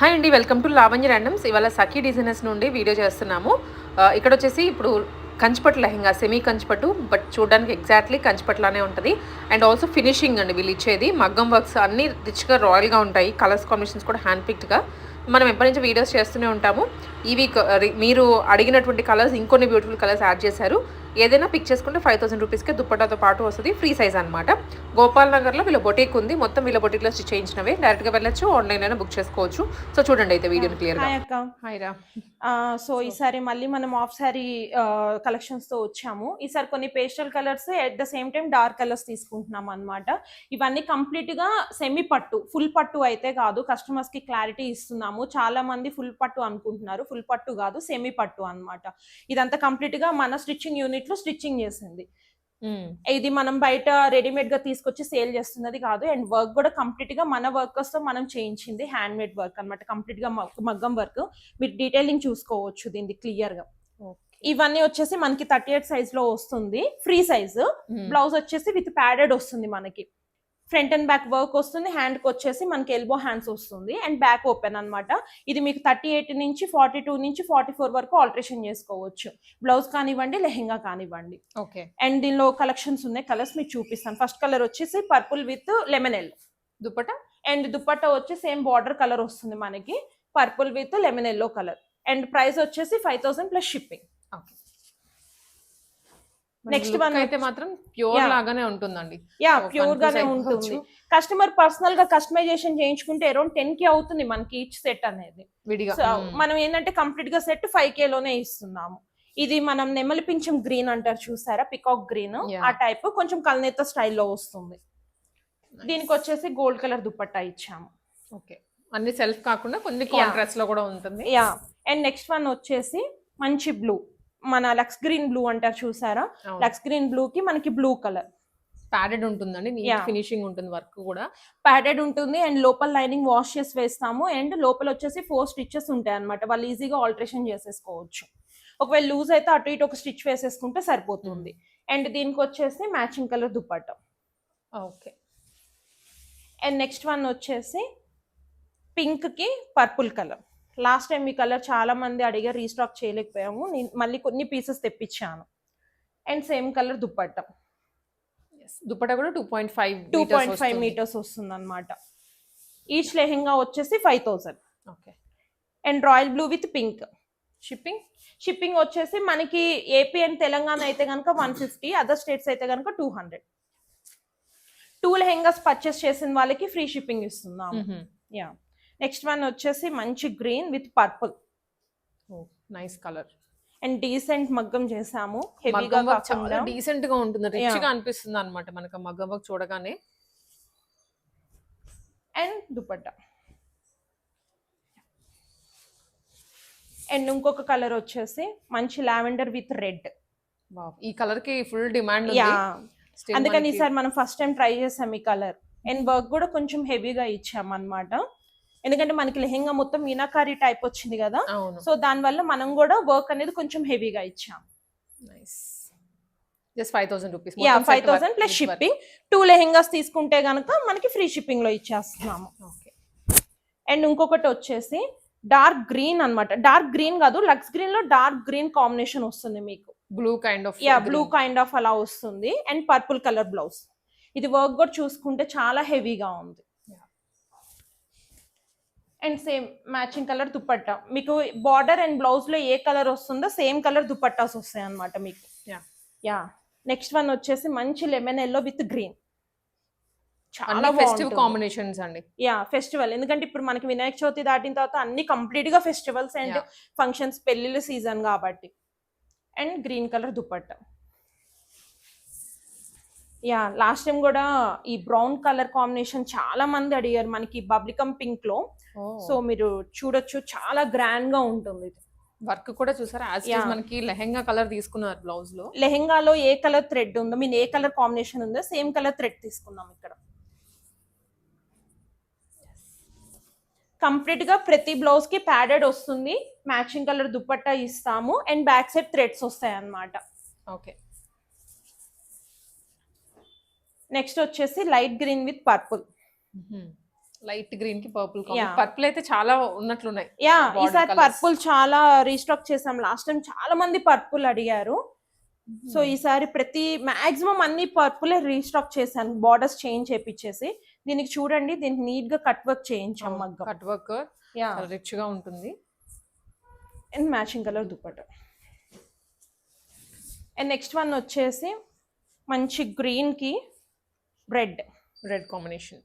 Hi అండి, welcome to Lavanya randoms. ఇవాళ సఖీ designers నుండి వీడియో చేస్తున్నాము. ఇక్కడ వచ్చేసి ఇప్పుడు కంచిపట్టు లెహంగా, సెమీ కంచిపట్టు, బట్ చూడడానికి ఎగ్జాక్ట్లీ కంచిపట్టులానే ఉంటుంది. అండ్ ఆల్సో ఫినిషింగ్ అండి వీళ్ళు ఇచ్చేది. మగ్గం వర్క్స్ అన్నీ రిచ్గా రాయల్గా ఉంటాయి. కలర్స్ కాంబినేషన్స్ కూడా హ్యాండ్ పిక్డ్గా. మనం ఎప్పటి నుంచి వీడియోస్ చేస్తూనే ఉంటాము. ఈ వీక్ మీరు అడిగినటువంటి కలర్స్ ఇంకొన్ని బ్యూటిఫుల్ కలర్స్ యాడ్ చేశారు. ఏదైనా పిక్ చేసుకుంటే 5000 రూపీస్కే దుప్పటాతో పాటు వస్తుంది. ఫ్రీ సైజ్ అనమాట. గోపాల్ నగర్లో వీళ్ళ బొటీక్ ఉంది. మొత్తం వీళ్ళ బొటీక్లో స్టిచ్ చేయించినవే. డైరెక్ట్గా వెళ్ళొచ్చు, ఆన్లైన్లోనే బుక్ చేసుకోవచ్చు. సో చూడండి అయితే వీడియోని క్లియర్గా. హాయ్ అక్క. హాయ్ రా. సో ఈసారి మళ్ళీ మనం ఆఫ్ సారీ కలెక్షన్స్ తో వచ్చాము. ఈసారి కొన్ని pastel colours at the same time dark colours తీసుకుంటున్నాం అన్నమాట. ఇవన్నీ కంప్లీట్ గా సెమీ పట్టు, ఫుల్ పట్టు అయితే కాదు. కస్టమర్స్ కి క్లారిటీ ఇస్తున్నాము. చాలా మంది ఫుల్ పట్టు అనుకుంటున్నారు. ఫుల్ పట్టు కాదు, సెమీ పట్టు అన్నమాట. ఇదంతా కంప్లీట్ గా మన స్టిచ్చింగ్ యూనిట్ లో స్టిచ్చింగ్ చేసింది. ఇది మనం బయట రెడీమేడ్ గా తీసుకొచ్చి సేల్ చేస్తున్నది కాదు. అండ్ వర్క్ కూడా కంప్లీట్ గా మన వర్కర్స్ తో మనం చేయించింది. హ్యాండ్ మేడ్ వర్క్ అనమాట. కంప్లీట్ గా మగ్గం వర్క్. మీరు డీటెయిలింగ్ చూసుకోవచ్చు దీన్ని క్లియర్ గా. ఇవన్నీ వచ్చేసి మనకి 38 సైజ్ లో వస్తుంది. Free size. బ్లౌజ్ వచ్చేసి విత్ ప్యాడెడ్ వస్తుంది మనకి. ఫ్రంట్ అండ్ బ్యాక్ వర్క్ వస్తుంది. హ్యాండ్ కి వచ్చేసి మనకి ఎల్బో హ్యాండ్స్ వస్తుంది. అండ్ బ్యాక్ ఓపెన్ అనమాట. ఇది మీకు 38 నుంచి 42 నుంచి 44 వరకు ఆల్టరేషన్ చేసుకోవచ్చు. బ్లౌజ్ కానివ్వండి, లెహెంగా కానివ్వండి. ఓకే. అండ్ దీనిలో కలెక్షన్స్ ఉన్నాయి. కలర్స్ మీకు చూపిస్తాను. ఫస్ట్ కలర్ వచ్చేసి purple with lemon yellow dupatta. And dupatta వచ్చి సేమ్ బార్డర్ కలర్ వస్తుంది మనకి. Purple with lemon yellow colour. And price వచ్చేసి 5000 ప్లస్ షిప్పింగ్. నెక్స్ట్ వన్ అయితే మాత్రం ప్యూర్ లాగానే ఉంటుందండి. యా, ప్యూర్ గానే ఉంటుంది. కస్టమర్ పర్సనల్ గా కస్టమైజేషన్ చేయించుకుంటే అరౌండ్ 10K అవుతుంది మనకి ఈచ్ సెట్ అనేది. మనం ఏంటంటే కంప్లీట్ గా సెట్ 5K లోనే ఇస్తున్నాము. ఇది మనం నెమలి పింఛం గ్రీన్ అంటారు చూసారా, పికాక్ గ్రీన్, ఆ టైప్ కొంచెం కల్నేత స్టైల్లో వస్తుంది. దీనికి వచ్చేసి గోల్డ్ కలర్ దుపట్టా ఇచ్చాము. ఓకే. అన్ని సెల్ఫ్ కాకుండా కొన్ని కాంట్రాస్ట్ లో కూడా ఉంటుంది. యా. అండ్ నెక్స్ట్ వన్ వచ్చేసి మంచి బ్లూ, మన లక్స్ గ్రీన్ బ్లూ అంటారు చూసారా, లక్స్ గ్రీన్ బ్లూ కి మనకి బ్లూ కలర్. ప్యాడెడ్ ఉంటుందండి. నీట్ ఫినిషింగ్ ఉంటుంది. వర్క్ కూడా ప్యాడెడ్ ఉంటుంది. అండ్ లోపల లైనింగ్ వాష్ చేసి వేస్తాము. అండ్ లోపల వచ్చేసి 4 స్టిచెస్ ఉంటాయి అనమాట. వాళ్ళు ఈజీగా ఆల్టరేషన్ చేసేసుకోవచ్చు. ఒకవేళ లూజ్ అయితే అటు ఇటు ఒక స్టిచ్ వేసేసుకుంటే సరిపోతుంది. అండ్ దీనికి వచ్చేసి matching colour dupatta. Okay. And next one వచ్చేసి పింక్ కి పర్పుల్ కలర్. లాస్ట్ టైం ఈ కలర్ చాలా మంది అడిగా, రీస్టాక్ చేయలేకపోయాము. నేను మళ్ళీ కొన్ని పీసెస్ తెప్పించాను. And same colour dupatta. Dupatta కూడా 2.5 మీటర్స్ వస్తుంది అనమాట. ఈచ్ లెహెంగా వచ్చేసి 5000. Okay. And royal blue with pink. Shipping వచ్చేసి మనకి ఏపీ అండ్ తెలంగాణ అయితే కనుక 150, అదర్ స్టేట్స్ అయితే కనుక 200. 2 లెహెంగాస్ పర్చేస్ చేసిన వాళ్ళకి ఫ్రీ షిప్పింగ్ ఇస్తున్నాము. యా. నెక్స్ట్ వన్ వచ్చేసి మంచి green with purple. Nice colour. And decent మగ్గం చేసాము. హెవీగా కాకుండా డీసెంట్ గా ఉంటుంది. రిచ్ గా అనిపిస్తుంది అన్నమాట మనకి మగ్గం వర్క్ చూడగానే. అండ్ దుపట్టా. అండ్ ఇంకొక కలర్ వచ్చేసి మంచి లావెండర్ విత్ రెడ్. ఈ కలర్ కి ఫుల్ డిమాండ్ ఉంది. యా, అందుకని ఈసారి మనం ఫస్ట్ టైం ట్రై చేసాం ఈ కలర్. అండ్ వర్క్ కూడా కొంచెం హెవీగా ఇచ్చాం అన్నమాట. ఎందుకంటే మనకి లెహెంగా మొత్తం మీనాకారి టైప్ వచ్చింది కదా, సో దాని వల్ల మనం కూడా వర్క్ అనేది కొంచెం హెవీగా ఇచ్చాం. Nice. Just 5000 rupees. Yeah, 5000 plus shipping. 2 lehengas తీసుకుంటే గనక మనకి ఫ్రీ షిప్పింగ్ లో ఇచ్చేస్తున్నాము. ఓకే. అండ్ ఇంకొకటి వచ్చేసి డార్క్ గ్రీన్ అన్నమాట. డార్క్ గ్రీన్ కాదు, లక్స్ గ్రీన్ లో డార్క్ గ్రీన్ కాంబినేషన్ వస్తుంది మీకు. Blue kind of. Yeah, blue kind of అలా వస్తుంది. And purple colour blouse. ఇది వర్క్ కూడా చూసుకుంటే చాలా హెవీగా ఉంది. And same matching colour dupatta. మీకు బార్డర్ అండ్ బ్లౌజ్ లో ఏ కలర్ వస్తుందో సేమ్ కలర్ దుపట్టాస్ వస్తాయి అనమాట మీకు. యా. నెక్స్ట్ వన్ వచ్చేసి మంచి లెమన్ ఎల్లో విత్ గ్రీన్. చాలా ఫెస్టివ్ కాంబినేషన్స్ అండి. Yeah, festival. ఎందుకంటే ఇప్పుడు మనకి వినాయక చవితి దాటిన తర్వాత అన్ని కంప్లీట్ గా ఫెస్టివల్స్ అండ్ ఫంక్షన్స్, పెళ్లిళ్ళ సీజన్ కాబట్టి. And green colour dupatta. Yeah, last time కూడా ఈ బ్రౌన్ కలర్ కాంబినేషన్ చాలా మంది అడిగారు మనకి బబ్లికం పింక్ లో. సో మీరు చూడొచ్చు, చాలా గ్రాండ్ గా ఉంటుంది. వర్క్ కూడా చూసారా, మనకి లెహెంగా కలర్ తీసుకున్నారు. బ్లౌజ్ లో లెహెంగాలో ఏ కలర్ థ్రెడ్ ఉందో, మీన్ ఏ కలర్ కాంబినేషన్ ఉందో సేమ్ కలర్ థ్రెడ్ తీసుకున్నాం ఇక్కడ. కంప్లీట్ గా ప్రతి బ్లౌజ్ కి ప్యాడెడ్ వస్తుంది. మ్యాచింగ్ కలర్ దుపట్టా ఇస్తాము. అండ్ బ్యాక్ సైడ్ థ్రెడ్స్ వస్తాయి అన్నమాట. ఓకే. నెక్స్ట్ వచ్చేసి light green with purple. Light green కి పర్పుల్ Yeah. పర్పుల్ అయితే చాలా ఉన్నట్లున్నాయి. యా Border ఈసారి colours. పర్పుల్ చాలా రీస్టాక్ చేసాం. లాస్ట్ టైం చాలా మంది పర్పుల్ అడిగారు. సో ఈసారి మాక్సిమం అన్ని పర్పులే రీస్టాక్ చేశాను, బార్డర్స్ చేంజ్ చేపించేసి. దీనికి చూడండి, దీనికి నీట్ గా కట్ వర్క్ చేయించాం మగ్గం. కట్ వర్క్ యా రిచ్ గా ఉంటుంది. And matching colour dupatta. And next one వచ్చేసి మంచి గ్రీన్ కి రెడ్ కాంబినేషన్.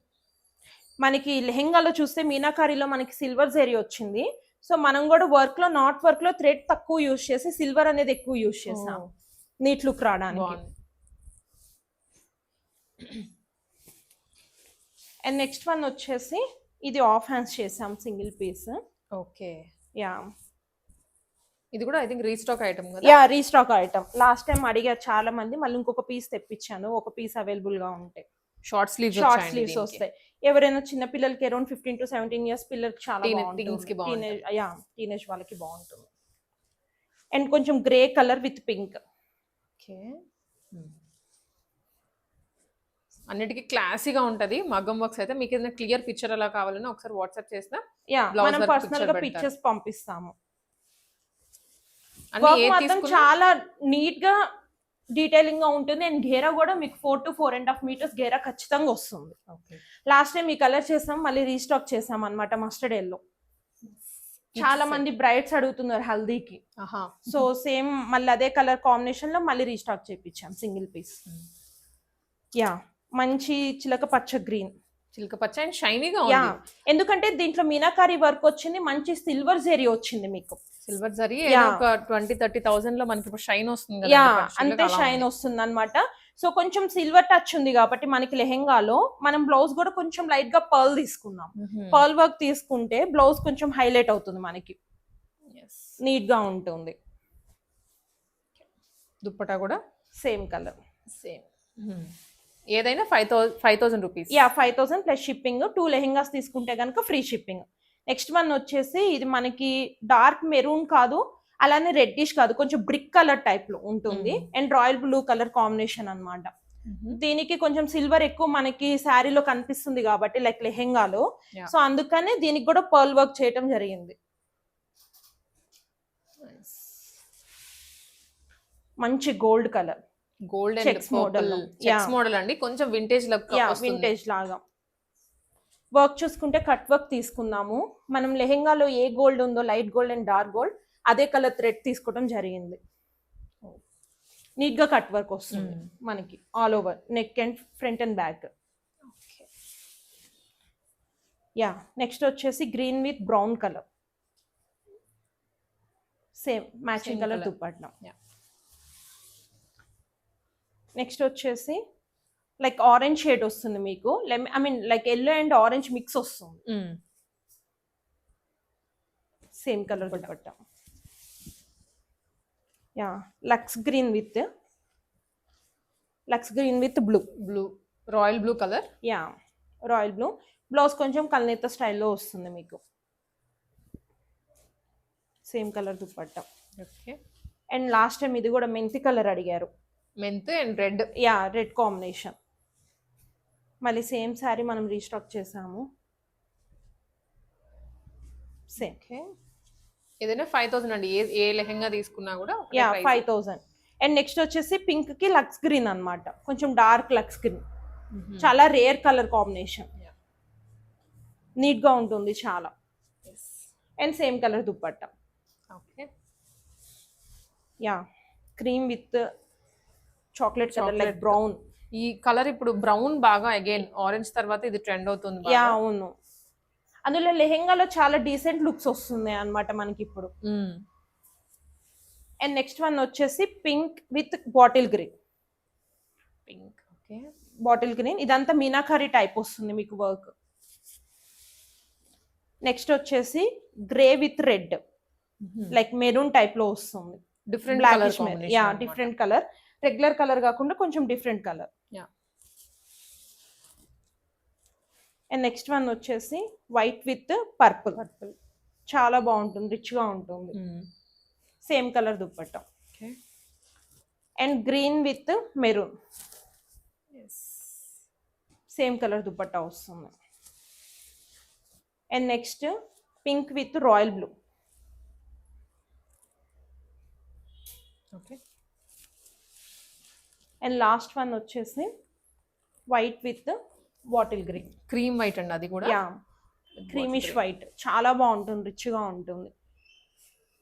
మనకి లెహెంగాలో చూస్తే మీనాకారీలో మనకి సిల్వర్ జెరీ వచ్చింది. సో మనం కూడా వర్క్ లో నాట్ వర్క్ లో థ్రెడ్ తక్కువ యూజ్ చేసి సిల్వర్ అనేది ఎక్కువ యూజ్ చేసాం, నీట్ లుక్ రావడానికి. అండ్ నెక్స్ట్ వన్ వచ్చేసి ఇది ఆఫ్ హ్యాండ్స్ చేసాం, సింగిల్ పీస్. ఓకే. యా ఇది కూడా ఐ థింక్ రీస్టాక్ ఐటమ్ కదా. Yeah restock item. Last time అడిగారు చాలా మంది, మళ్ళీ ఇంకొక పీస్ తెప్పించాను, ఒక పీస్ అవైలబుల్ గా ఉంటే. షార్ట్ స్లీవ్స్ వస్తాయి. ఎవరైనా చిన్న పిల్లలకి అరౌండ్ 15 to 17 years పిల్లలకి చాలా బాగుంటుంది. టీనేజ్ వాళ్ళకి బాగుంటుంది. అండ్ కొంచెం grey colour with pink. Okay. అన్నిటికీ క్లాసీగా ఉంటది మగ్గం వర్క్స్ అయితే. మీకు ఏదైనా క్లియర్ పిక్చర్ అలా కావాలన్నా ఒకసారి వాట్సాప్ చేసినా మనం పర్సనల్ గా పిక్చర్స్ పంపిస్తాము. అన్ని ఏ మాత్రం తీసుకున్నా చాలా నీట్ గా డీటెయిలింగ్ గా ఉంటుంది. అండ్ గేరా కూడా మీకు 4 to 4.5 meters గేరా ఖచ్చితంగా వస్తుంది. లాస్ట్ టైం ఈ కలర్ చేసాం, మళ్ళీ రీస్టాక్ చేసాం అన్నమాట మస్టర్డ్ ఎల్లో. చాలా మంది బ్రైడ్స్ అడుగుతున్నారు హల్దీకి. సో సేమ్ మళ్ళీ అదే కలర్ కాంబినేషన్ లో మళ్ళీ రీస్టాక్ చేపించాం సింగిల్ పీస్. యా మంచి చిలక పచ్చ గ్రీన్. చిలక పచ్చ అండ్ షైనీగా యా ఉంది. ఎందుకంటే దీంట్లో మీనాకారీ వర్క్ వచ్చింది, మంచి సిల్వర్ జెరీ వచ్చింది మీకు. సిల్వర్ జరీ ఒక 20-30,000 లో మనకి ఇప్పుడు షైన్ వస్తుంది కదా. యా అంతే షైన్ వస్తుంది అన్నమాట. సో కొంచెం సిల్వర్ టచ్ ఉంది కాబట్టి మనకి లెహెంగాలో మనం బ్లౌజ్ కూడా కొంచెం లైట్ గా పర్ల్ తీసుకున్నాం. పర్ల్ వర్క్ తీసుకుంటే బ్లౌజ్ కొంచెం హైలైట్ అవుతుంది మనకి, నీట్ గా ఉంటుంది. దుప్పటా కూడా సేమ్ కలర్ సేమ్. ఏదైనా 5,000 rupees. Yeah 5,000 plus shipping. 2 lehengas తీసుకుంటే కనుక ఫ్రీ షిప్పింగ్. నెక్స్ట్ వన్ వచ్చేసి ఇది మనకి డార్క్ మెరూన్ కాదు, అలానే రెడ్డిష్ కాదు, కొంచెం బ్రిక్ కలర్ టైప్ లో ఉంటుంది. And royal blue colour combination అన్నమాట. దీనికి కొంచెం సిల్వర్ ఎక్కువ మనకి శారీలో కనిపిస్తుంది కాబట్టి లైక్ లెహెంగాలో. సో అందుకనే దీనికి కూడా పర్ల్ వర్క్ చేయటం జరిగింది. మంచి gold colour, gold and checks model అండి. కొంచెం వింటేజ్ వింటేజ్ లాగా వర్క్ చూసుకుంటే కట్ వర్క్ తీసుకున్నాము. మనం లెహెంగాలో ఏ గోల్డ్ ఉందో light gold and dark gold అదే కలర్ థ్రెడ్ తీసుకోవడం జరిగింది. నీట్ గా కట్ వర్క్ వస్తుంది మనకి all over neck and front and back. Yeah next వచ్చేసి green with brown colour, same matching colour dupatta. Next వచ్చేసి లైక్ ఆరెంజ్ షేడ్ వస్తుంది మీకు, I mean like yellow and orange mix వస్తుంది. Same colour dupatta. Yeah lux green with blue royal blue colour. Yeah royal blue. Blouse కొంచెం కల్నేత స్టైల్లో వస్తుంది మీకు. Same colour dupatta. Okay. And last time ఇది కూడా మెంతి కలర్ అడిగారు, mint and red. Yeah red combination. మళ్ళీ సేమ్ శారీ మనం రీస్టాక్ చేసాము. సేమ్. ఏదైనా 5,000 అండి. ఏ లెహెంగా తీసుకున్నా కూడా. యా 5,000. అండ్ నెక్స్ట్ వచ్చేసి పింక్ కి లక్స్ గ్రీన్ అన్నమాట, కొంచెం డార్క్ లక్స్ గ్రీన్. చాలా రేర్ కలర్ కాంబినేషన్, నీట్ గా ఉంటుంది చాలా. And same colour dupatta. Okay. Yeah cream with chocolate colour like brown. ఈ కలర్ ఇప్పుడు బ్రౌన్ బాగా అగైన్ ఆరెంజ్ తర్వాత ఇది ట్రెండ్ అవుతుంది. యా అవును. అందులో లెహెంగాలో చాలా డీసెంట్ లుక్స్ వస్తున్నాయి అన్నమాట మనకి ఇప్పుడు. అండ్ నెక్స్ట్ వన్ వచ్చేసి pink with bottle green. Bottle green ఇదంతా మీనాకారీ టైప్ వస్తుంది మీకు వర్క్. నెక్స్ట్ వచ్చేసి grey with red, like maroon type లో వస్తుంది. Different different colour, regular colour కాకుండా కొంచెం different colour. And next one వచ్చేసి వైట్ విత్ పర్పుల్. చాలా బాగుంటుంది, రిచ్ గా ఉంటుంది. Same colour dupatta. And green with maroon, same colour dupatta వస్తుంది. And next pink with royal blue. Okay. And last one వచ్చేసి white with bottle green. Cream white అండి అది కూడా. యా, క్రీమిష్ వైట్ చాలా బాగుంటుంది, రిచ్గా ఉంటుంది.